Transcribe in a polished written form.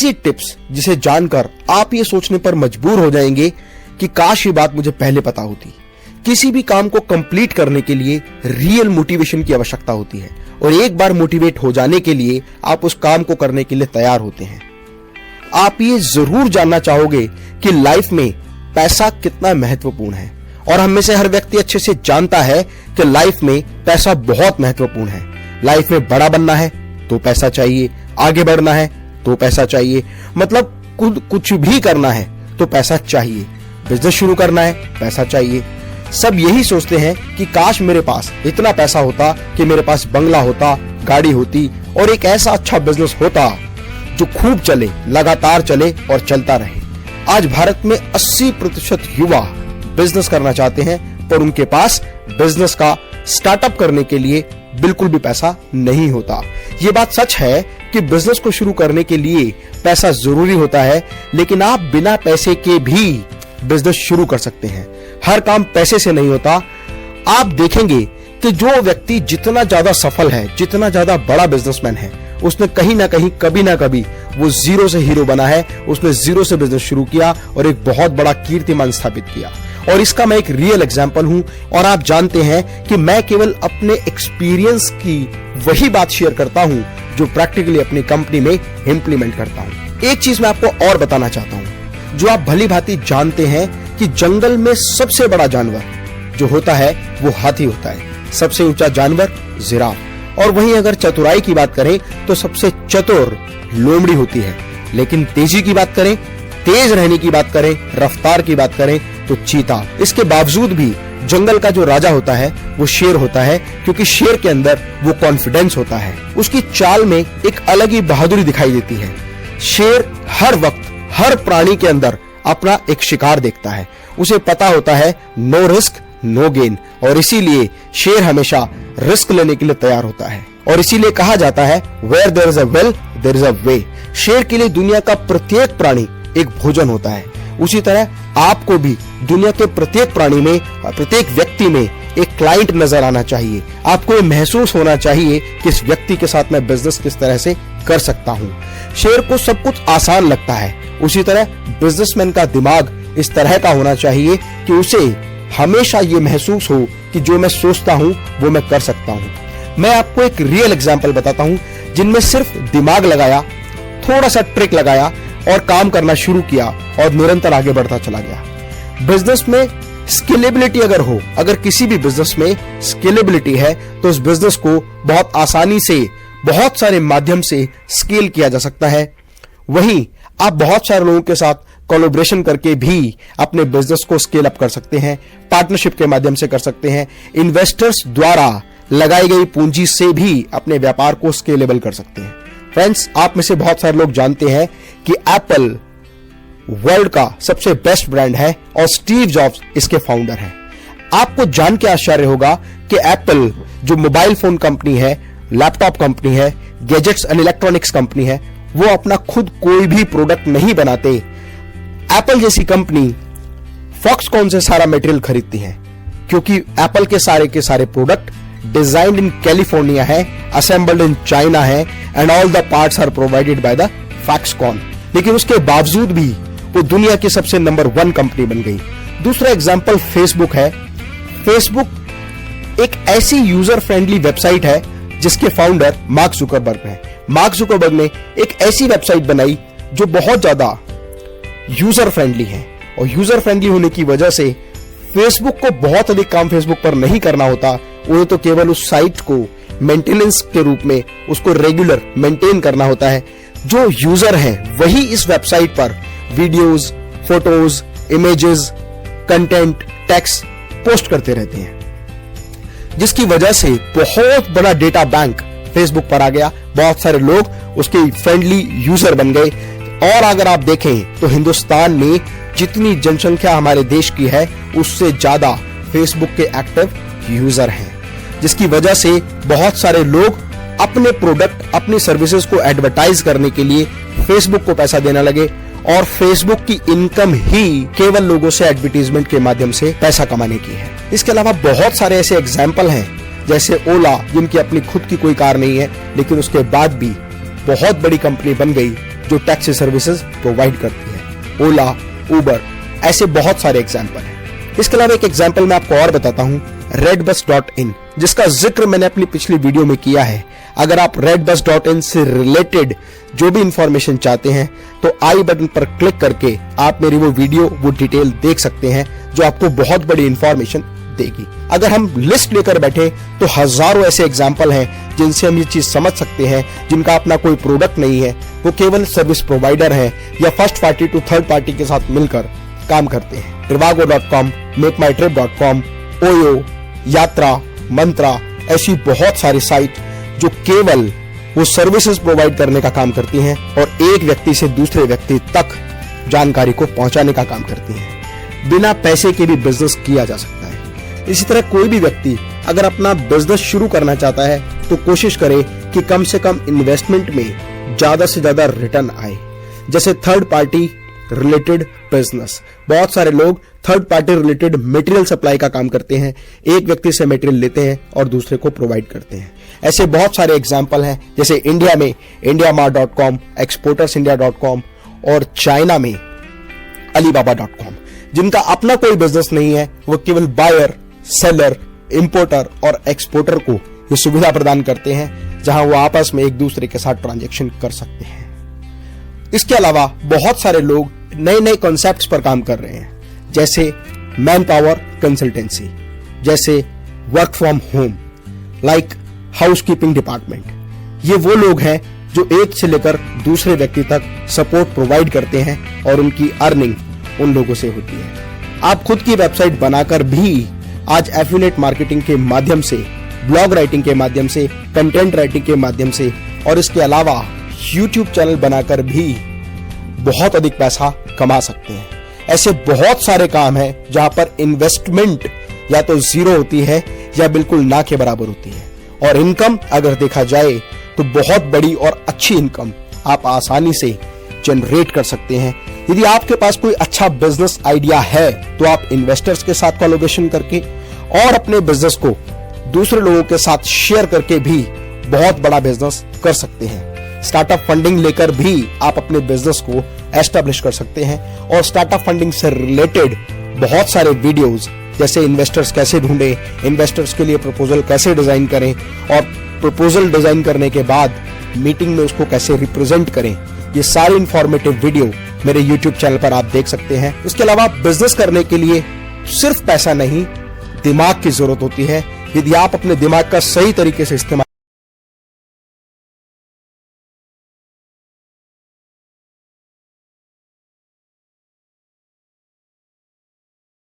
ऐसी टिप्स जिसे जानकर आप ये सोचने पर मजबूर हो जाएंगे कि काश ये बात मुझे पहले पता होती। किसी भी काम को कंप्लीट करने के लिए रियल मोटिवेशन की आवश्यकता होती है और एक बार मोटिवेट हो जाने के लिए आप उस काम को करने के लिए तैयार होते हैं। आप ये जरूर जानना चाहोगे कि लाइफ में पैसा कितना महत्वपूर्ण है और हम में से हर व्यक्ति अच्छे से जानता है कि लाइफ में पैसा बहुत महत्वपूर्ण है। लाइफ में बड़ा बनना है तो पैसा चाहिए, आगे बढ़ना है तो पैसा चाहिए, मतलब कुछ भी करना है तो पैसा चाहिए, बिजनेस शुरू करना है पैसा चाहिए। सब यही सोचते हैं कि काश मेरे पास इतना पैसा होता कि मेरे पास बंगला होता, गाड़ी होती और एक ऐसा अच्छा बिजनेस होता जो खूब चले, लगातार चले और चलता रहे। आज भारत में 80% युवा बिजनेस करना चाहते हैं पर उनके पास बिजनेस का स्टार्टअप करने के लिए बिल्कुल भी पैसा नहीं होता। ये बात सच है कि बिजनेस को शुरू करने के लिए पैसा जरूरी होता है, लेकिन आप बिना पैसे के भी बिजनेस शुरू कर सकते हैं। हर काम पैसे से नहीं होता। आप देखेंगे कि जो व्यक्ति जितना ज्यादा सफल है, जितना ज्यादा बड़ा बिजनेसमैन है, उसने कहीं ना कहीं कभी ना कभी वो जीरो से हीरो बना है। उसने जीरो से बिजनेस शुरू किया और एक बहुत बड़ा कीर्तिमान स्थापित किया और इसका मैं एक रियल एग्जांपल हूं। और आप जानते हैं कि मैं केवल अपने एक्सपीरियंस की वही बात शेयर करता हूं जो प्रैक्टिकली अपनी कंपनी में इंप्लीमेंट करता हूं। एक चीज मैं आपको और बताना चाहता हूं जो आप भली भांति जानते हैं कि जंगल में सबसे बड़ा जानवर जो होता है वो हाथी होता है, सबसे ऊंचा जानवर जिराफ। और वहीं अगर चतुराई की बात करें तो सबसे चतुर लोमड़ी होती है, लेकिन तेजी की बात करें, तेज रहने की बात करें, रफ्तार की बात करें तो चीता। इसके बावजूद भी जंगल का जो राजा होता है वो शेर होता है, क्योंकि शेर के अंदर वो कॉन्फिडेंस होता है। उसकी चाल में एक अलग ही बहादुरी दिखाई देती है। शेर हर वक्त हर प्राणी के अंदर अपना एक शिकार देखता है। उसे पता होता है नो रिस्क नो गेन, और इसीलिए शेर हमेशा रिस्क लेने के लिए तैयार होता है। और इसीलिए कहा जाता है where there is a will there is a way. शेर के लिए दुनिया का प्रत्येक प्राणी एक भोजन होता है। उसी तरह आपको भी दुनिया के प्रत्येक प्राणी में, प्रत्येक व्यक्ति में एक क्लाइंट नजर आना चाहिए। आपको ये महसूस होना चाहिए कि इस व्यक्ति के साथ मैं बिजनेस किस तरह से कर सकता हूँ। शेर को सब कुछ आसान लगता है, उसी तरह बिजनेसमैन का दिमाग इस तरह का होना चाहिए कि उसे हमेशा ये महसूस हो कि जो मैं सोचता हूँ वो मैं कर सकता हूँ। मैं आपको एक रियल एग्जांपल बताता हूँ जिनमें सिर्फ दिमाग लगाया, थोड़ा सा ट्रिक लगाया और काम करना शुरू किया और निरंतर आगे बढ़ता चला गया। बिजनेस में स्केलेबिलिटी अगर हो, अगर किसी भी बिजनेस में स्केलेबिलिटी है तो उस बिजनेस को बहुत आसानी से बहुत सारे माध्यम से स्केल किया जा सकता है। वहीं आप बहुत सारे लोगों के साथ कोलैबोरेशन करके भी अपने बिजनेस को स्केल अप कर सकते हैं, पार्टनरशिप के माध्यम से कर सकते हैं, इन्वेस्टर्स द्वारा लगाई गई पूंजी से भी अपने व्यापार को स्केलेबल कर सकते हैं। फ्रेंड्स, आप में से बहुत सारे लोग जानते हैं कि एप्पल वर्ल्ड का सबसे बेस्ट ब्रांड है और स्टीव जॉब्स इसके फाउंडर हैं। आपको जान के आश्चर्य होगा कि एप्पल जो मोबाइल फोन कंपनी है, लैपटॉप कंपनी है, गैजेट्स एंड इलेक्ट्रॉनिक्स कंपनी है, वो अपना खुद कोई भी प्रोडक्ट नहीं बनाते। एप्पल जैसी कंपनी फॉक्सकॉन से सारा मटेरियल खरीदती है, क्योंकि एप्पल के सारे प्रोडक्ट डिजाइन्ड इन कैलिफोर्निया है, असेंबल्ड इन चाइना है and all the parts are provided by the Foxconn. लेकिन उसके बावजूद भी वो दुनिया की सबसे नंबर 1 कंपनी बन गई। दूसरा एग्जांपल फेसबुक है। फेसबुक एक ऐसी यूजर फ्रेंडली वेबसाइट है जिसके फाउंडर मार्क जुकरबर्ग है। मार्क जुकरबर्ग ने एक ऐसी वेबसाइट बनाई जो बहुत ज्यादा यूजर फ्रेंडली है, और यूजर फ्रेंडली होने की वजह से फेसबुक को बहुत अधिक काम फेसबुक पर नहीं करना होता। उन्हें तो केवल उस साइट को मेंटेनेंस के रूप में उसको रेगुलर मेंटेन करना होता है। जो यूजर हैं वही इस वेबसाइट पर videos, photos, images, content, text post करते रहते हैं, जिसकी वजह से बहुत बड़ा डेटा बैंक फेसबुक पर आ गया। बहुत सारे लोग उसके फ्रेंडली यूजर बन गए। और अगर आप देखें तो हिंदुस्तान में जितनी जनसंख्या हमारे देश की है उससे ज्यादा फेसबुक के एक्टिव यूजर हैं, जिसकी वजह से बहुत सारे लोग अपने प्रोडक्ट, अपनी सर्विसेज को एडवर्टाइज करने के लिए फेसबुक को पैसा देने लगे। और फेसबुक की इनकम ही केवल लोगों से एडवर्टाइजमेंट के माध्यम से पैसा कमाने की है। इसके अलावा बहुत सारे ऐसे एग्जाम्पल हैं, जैसे ओला, जिनकी अपनी खुद की कोई कार नहीं है लेकिन उसके बाद भी बहुत बड़ी कंपनी बन गई जो टैक्सी सर्विसेज प्रोवाइड करती है, ओला, उबर, ऐसे बहुत सारे एग्जाम्पल हैं। इसके अलावा एक एग्जाम्पल मैं आपको और बताता हूं, redbus.in, जिसका जिक्र मैंने अपनी पिछली वीडियो में किया है। अगर आप redbus.in से रिलेटेड जो भी इंफॉर्मेशन चाहते हैं तो आई बटन पर क्लिक करके आप मेरी वो वीडियो, वो डिटेल देख सकते हैं, जो आपको बहुत बड़ी इंफॉर्मेशन देगी। अगर हम लिस्ट लेकर बैठे तो हजारों ऐसे एग्जाम्पल हैं जिनसे हम ये चीज समझ सकते हैं, जिनका अपना कोई प्रोडक्ट नहीं है, वो केवल सर्विस प्रोवाइडर हैं या first party to third party के साथ मिलकर काम करते हैं। trivago.com, makeMyTrip.com, ओयो, यात्रा, मंत्रा, ऐसी बहुत सारी साइट जो केवल वो सर्विसेज प्रोवाइड करने का काम करती हैं और एक व्यक्ति से दूसरे व्यक्ति तक जानकारी को पहुंचाने का काम करती हैं। बिना पैसे के भी बिजनेस किया जा सकता है। इसी तरह कोई भी व्यक्ति अगर अपना बिजनेस शुरू करना चाहता है तो कोशिश करे कि कम से कम इन्वेस्टमेंट में ज्यादा से ज्यादा रिटर्न आए। जैसे थर्ड पार्टी रिलेटेड बिजनेस, बहुत सारे लोग third party related material supply का काम करते हैं, एक व्यक्ति से मटेरियल लेते हैं और दूसरे को प्रोवाइड करते हैं। ऐसे बहुत सारे एग्जाम्पल हैं, जैसे इंडिया में indiamart.com, exportersindia.com और चाइना में alibaba.com, जिनका अपना कोई बिजनेस नहीं है, वो केवल बायर, सेलर, इंपोर्टर और एक्सपोर्टर को ये सुविधा प्रदान करते हैं, जहां वो आपस में एक दूसरे के साथ ट्रांजैक्शन कर सकते हैं। इसके अलावा बहुत सारे लोग नए नए कॉन्सेप्ट्स पर काम कर रहे हैं, जैसे मैन पावर कंसल्टेंसी, जैसे work from home, like housekeeping department. ये वो लोग हैं जो एक से लेकर दूसरे व्यक्ति तक सपोर्ट प्रोवाइड करते हैं और उनकी अर्निंग उन लोगों से होती है। आप खुद की वेबसाइट बनाकर भी आज एफिलिएट मार्केटिंग के माध्यम से, ब्लॉग राइटिंग के माध्यम से, कंटेंट राइटिंग के माध्यम से और इसके अलावा यूट्यूब चैनल बनाकर भी बहुत अधिक पैसा कमा सकते हैं। ऐसे बहुत सारे काम हैं जहां पर इन्वेस्टमेंट या तो जीरो होती है या बिल्कुल ना के बराबर होती है, और इनकम अगर देखा जाए तो बहुत बड़ी और अच्छी इनकम आप आसानी से जनरेट कर सकते हैं। यदि आपके पास कोई अच्छा बिजनेस आइडिया है तो आप इन्वेस्टर्स के साथ कोलैबोरेशन करके और अपने बिजनेस को दूसरे लोगों के साथ शेयर करके भी बहुत बड़ा बिजनेस कर सकते हैं। स्टार्टअप फंडिंग लेकर भी आप अपने बिजनेस को एस्टेब्लिश कर सकते हैं, और स्टार्टअप फंडिंग से रिलेटेड बहुत सारे वीडियोस, जैसे इन्वेस्टर्स कैसे ढूंढें, इन्वेस्टर्स के लिए प्रपोजल कैसे डिजाइन करें और प्रपोजल डिजाइन करने के बाद मीटिंग में उसको कैसे रिप्रेजेंट करें, ये सारी इंफॉर्मेटिव वीडियो मेरे YouTube चैनल पर आप देख सकते हैं। इसके अलावा बिजनेस करने के लिए सिर्फ पैसा नहीं, दिमाग की जरूरत होती है। यदि आप अपने दिमाग का सही तरीके से इस्तेमाल